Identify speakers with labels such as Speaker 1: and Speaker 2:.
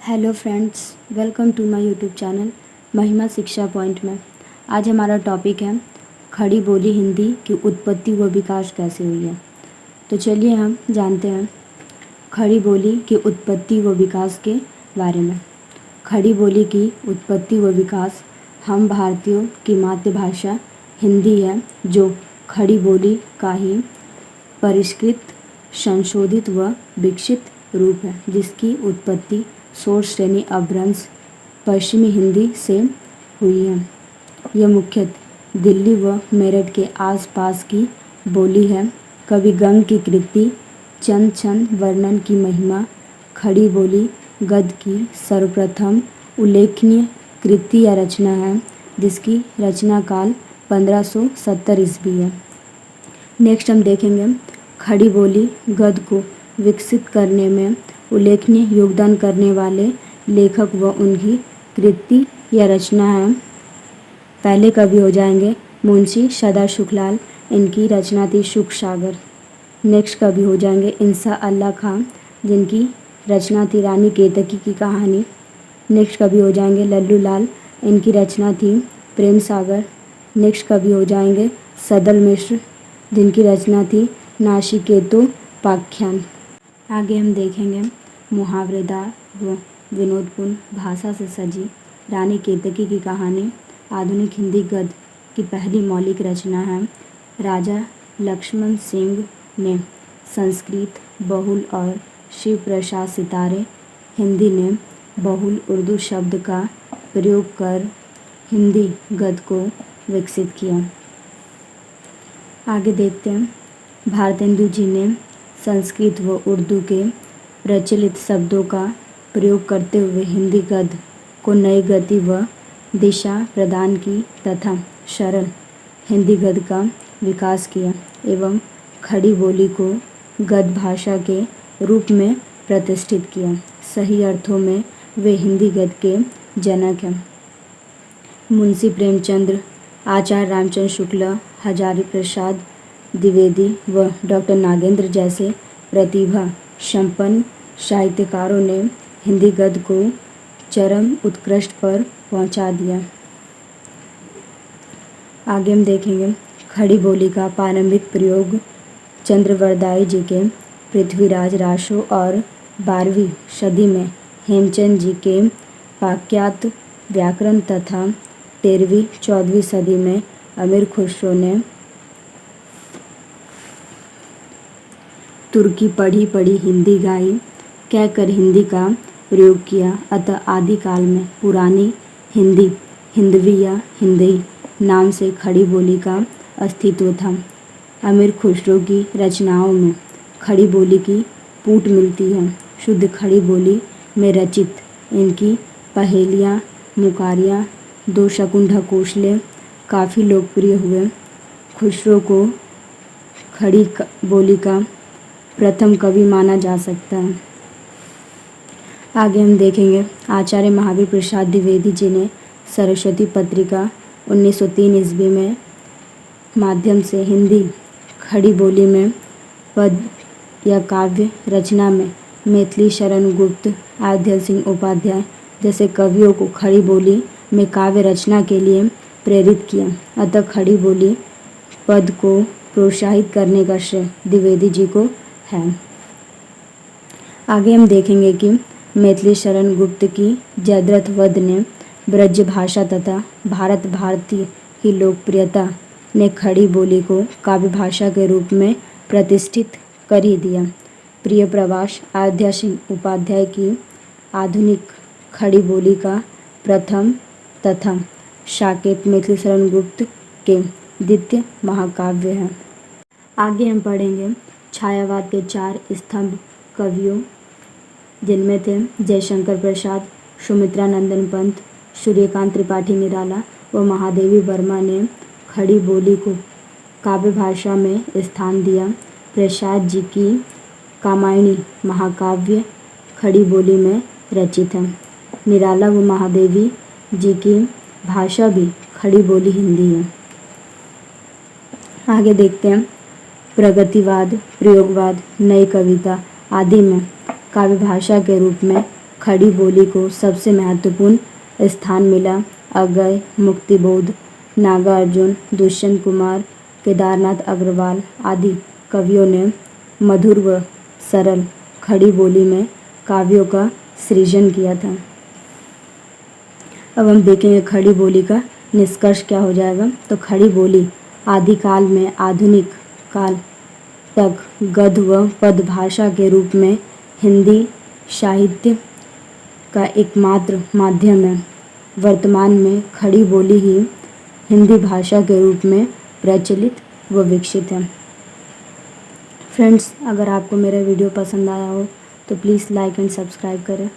Speaker 1: Hello friends, welcome to my YouTube channel Mahima Shiksha point में। आज हमारा टॉपिक है खड़ी बोली हिंदी की उत्पत्ति व विकास कैसे हुई है। तो चलिए हम जानते हैं खड़ी बोली की उत्पत्ति व विकास के बारे में। खड़ी बोली की उत्पत्ति व विकास हम भारतीयों की मातृभाषा हिंदी है, जो खड़ी बोली का ही परिष्कृत, संशोधित व विकसित रूप है, जिसकी उत्पत्ति सोर श्रेणी अपभ्रंश पश्चिमी हिंदी से हुई है। यह मुख्यतः दिल्ली व मेरठ के आसपास की बोली है। कवि गंग की कृति चंद छंद वर्णन की महिमा खड़ी बोली गद्य की सर्वप्रथम उल्लेखनीय कृति या रचना है, जिसकी रचना काल 1570 ईस्वी है। नेक्स्ट हम देखेंगे खड़ी बोली गद्य को विकसित करने में उल्लेखनीय योगदान करने वाले लेखक व उनकी कृति या रचना है। पहले कवि हो जाएंगे मुंशी सदा सुखलाल, इनकी रचना थी सुख सागर। नेक्स्ट कवि हो जाएंगे इंसा अल्लाह खां, जिनकी रचना थी रानी केतकी की कहानी। नेक्स्ट कवि हो जाएंगे लल्लू लाल, इनकी रचना थी प्रेम सागर। नेक्स्ट कवि हो जाएंगे सदल मिश्र, जिनकी रचना थी नासिकेतोपाख्यान। आगे हम देखेंगे मुहावरेदार व विनोदपूर्ण भाषा से सजी रानी केतकी की कहानी आधुनिक हिंदी गद्य की पहली मौलिक रचना है। राजा लक्ष्मण सिंह ने संस्कृत बहुल और शिव प्रसाद सितारे हिंदी ने बहुल उर्दू शब्द का प्रयोग कर हिंदी गद्य को विकसित किया। आगे देखते हैं भारतेंदु जी ने संस्कृत व उर्दू के प्रचलित शब्दों का प्रयोग करते हुए हिंदी गद्य को नई गति व दिशा प्रदान की तथा सरल हिंदी गद्य का विकास किया एवं खड़ी बोली को गद्य भाषा के रूप में प्रतिष्ठित किया। सही अर्थों में वे हिंदी गद्य के जनक हैं। मुंशी प्रेमचंद्र, आचार्य रामचंद्र शुक्ला, हजारी प्रसाद द्विवेदी व डॉक्टर नागेंद्र जैसे प्रतिभा संपन्न साहित्यकारों ने हिंदी गद्य को चरम उत्कृष्ट पर पहुंचा दिया। आगे हम देखेंगे खड़ी बोली का प्रारंभिक प्रयोग चंद्रवरदाई जी के पृथ्वीराज रासो और 12वीं सदी में हेमचंद जी के पाश्चात्य व्याकरण तथा 13वीं-14वीं सदी में अमीर खुसरो ने तुर्की पढ़ी हिंदी गाई कहकर हिंदी का प्रयोग किया। अतः आदिकाल में पुरानी हिंदी हिंदवी या हिंदी नाम से खड़ी बोली का अस्तित्व था। अमीर खुसरो की रचनाओं में खड़ी बोली की पूट मिलती है। शुद्ध खड़ी बोली में रचित इनकी पहेलियाँ, मुकारियाँ, दो शकुंठा कोसले काफ़ी लोकप्रिय हुए। खुसरो को खड़ी बोली का प्रथम कवि माना जा सकता है। आगे हम देखेंगे आचार्य महावीर प्रसाद द्विवेदी जी ने सरस्वती पत्रिका 1903 ईस्वी में माध्यम से हिंदी खड़ी बोली में पद या काव्य रचना में मैथिली शरण गुप्त, अयोध्या सिंह उपाध्याय जैसे कवियों को खड़ी बोली में काव्य रचना के लिए प्रेरित किया। अतः खड़ी बोली पद को प्रोत्साहित करने का श्रेय द्विवेदी जी को है। आगे हम देखेंगे कि मैथिली शरण गुप्त की जयद्रथ वध ने ब्रज भाषा तथा भारत भारती की लोकप्रियता ने खड़ी बोली को काव्य भाषा के रूप में प्रतिष्ठित कर ही दिया। प्रिय प्रवास अयोध्या सिंह उपाध्याय की आधुनिक खड़ी बोली का प्रथम तथा साकेत मैथिली शरण गुप्त के द्वितीय महाकाव्य है। आगे हम पढ़ेंगे छायावाद के 4 स्तंभ कवियों, जिनमें थे जयशंकर प्रसाद, सुमित्रा नंदन पंत, सूर्यकांत त्रिपाठी निराला व महादेवी वर्मा ने खड़ी बोली को काव्य भाषा में स्थान दिया। प्रसाद जी की कामायनी महाकाव्य खड़ी बोली में रचित है। निराला व महादेवी जी की भाषा भी खड़ी बोली हिंदी है। आगे देखते हैं प्रगतिवाद, प्रयोगवाद, नई कविता आदि में काव्य भाषा के रूप में खड़ी बोली को सबसे महत्वपूर्ण स्थान मिला। अगय, मुक्तिबोध, नागार्जुन, दुष्यंत कुमार, केदारनाथ अग्रवाल आदि कवियों ने मधुर व सरल खड़ी बोली में काव्यों का सृजन किया था। अब हम देखेंगे खड़ी बोली का निष्कर्ष क्या हो जाएगा। तो खड़ी बोली आदिकाल में आधुनिक काल तक गद्य व पद भाषा के रूप में हिंदी साहित्य का एकमात्र माध्यम है। वर्तमान में खड़ी बोली ही हिंदी भाषा के रूप में प्रचलित व विकसित है। फ्रेंड्स, अगर आपको मेरा वीडियो पसंद आया हो तो प्लीज़ लाइक एंड सब्सक्राइब करें।